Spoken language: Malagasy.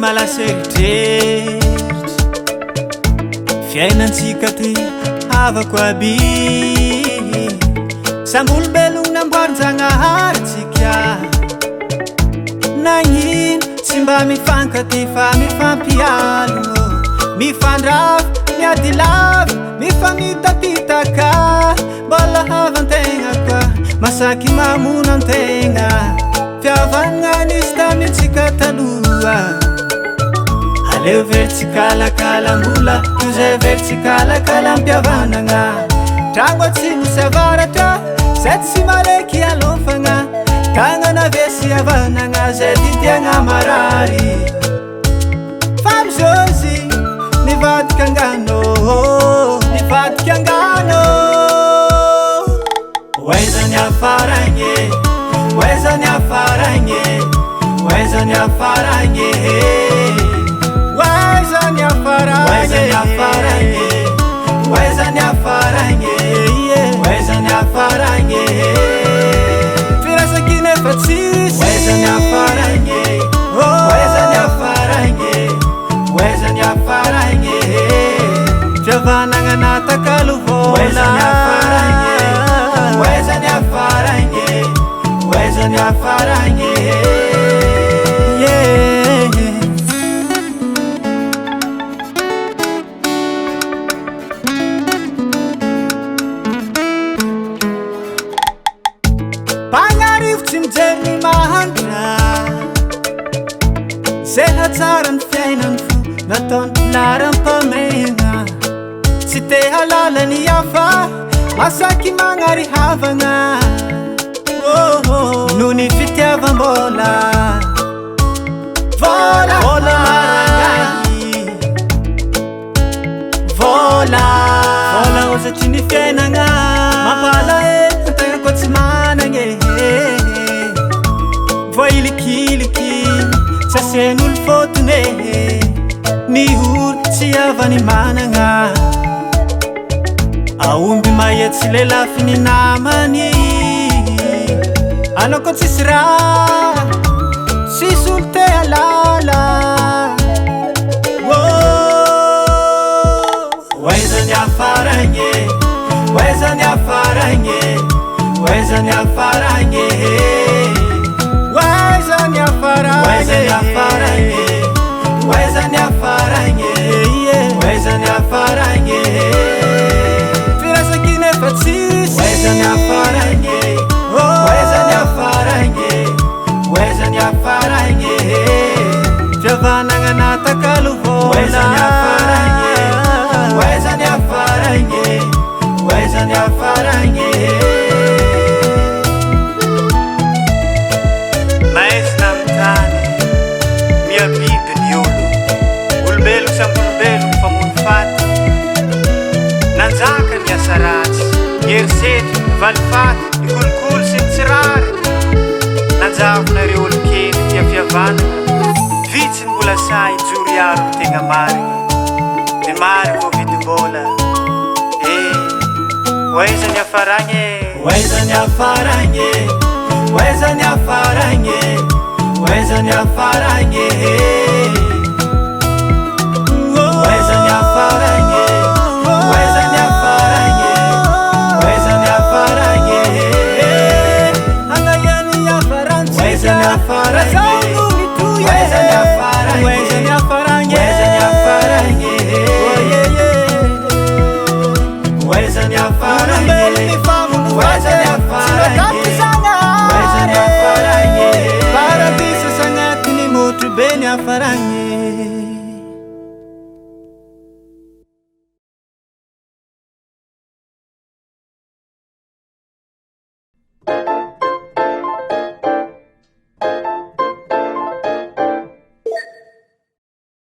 malaseritreritry fiainantsika ty havako aby sambolobelogno namboarin-janahary-tsika nagnino tsy mba mifankaty fa mifampialogno mifandrava miadilavy mifamitapitaka mbola havan-tegna koa masaky mamono an-tegna fiavanagna nisy tamintsika taloha aleo vertsikalakalambula tozay vertsikalakalambyavanagna tragno tsy mosy avaratra zay tsy maleky alofagna tagnana vesy avanagna zay didiagna marary fa amzozy nivadika angano nivadika angano oaizany afaragny oaizany afaragny oaizany afaragny oaizany afaragny oaizany afaragny oaizany afaragny firasakiny efa tsisy oaizany afaragny oaizany afaragny oaizany afaragny fiavanagna natakalovola oaizany afaragny oaizany afaragny oaizany afaragny Pagnarivo tsy mijery mahantra zay hatsara ny fiainany fo nataony laram-pamegna tsy te halalany hafa masaky magnary havagna noho ny fitiavam-bola vola vola vola vola ozatry ny fiainagna mapala antegna koa tsy managny voilikiliky sasen'olo fotone ny olo tsy avany managna aomby mahetsy le lafiny namany anao koa tsisy raha tsisy olo te halala oaizany afaragny oaizany afaragny oaizany afaragny oaizany afaragny oaizany afaragny oaizany afaragny firasakiny efa tsisy oaizany afaragny oaizany afaragny oaizany afaragny fiavanagna natakalovola oaizany afaragny oaizany afaragny oaizany afaragny maizina amintany miabiby ny olo olombelogno sambolobelogno fa mono faty nanjaka ny asa ratsy ny eritserity ny valifaty ny kolokolo sy ny tsirary nanjavanareo olo-kely tia fiavanana vitsy ny mbola say jory aro ny tegna marigny ny mary vo vidim-bola oaizany afaragny oaizany afaragny oaizany afaragny oaizany afaragny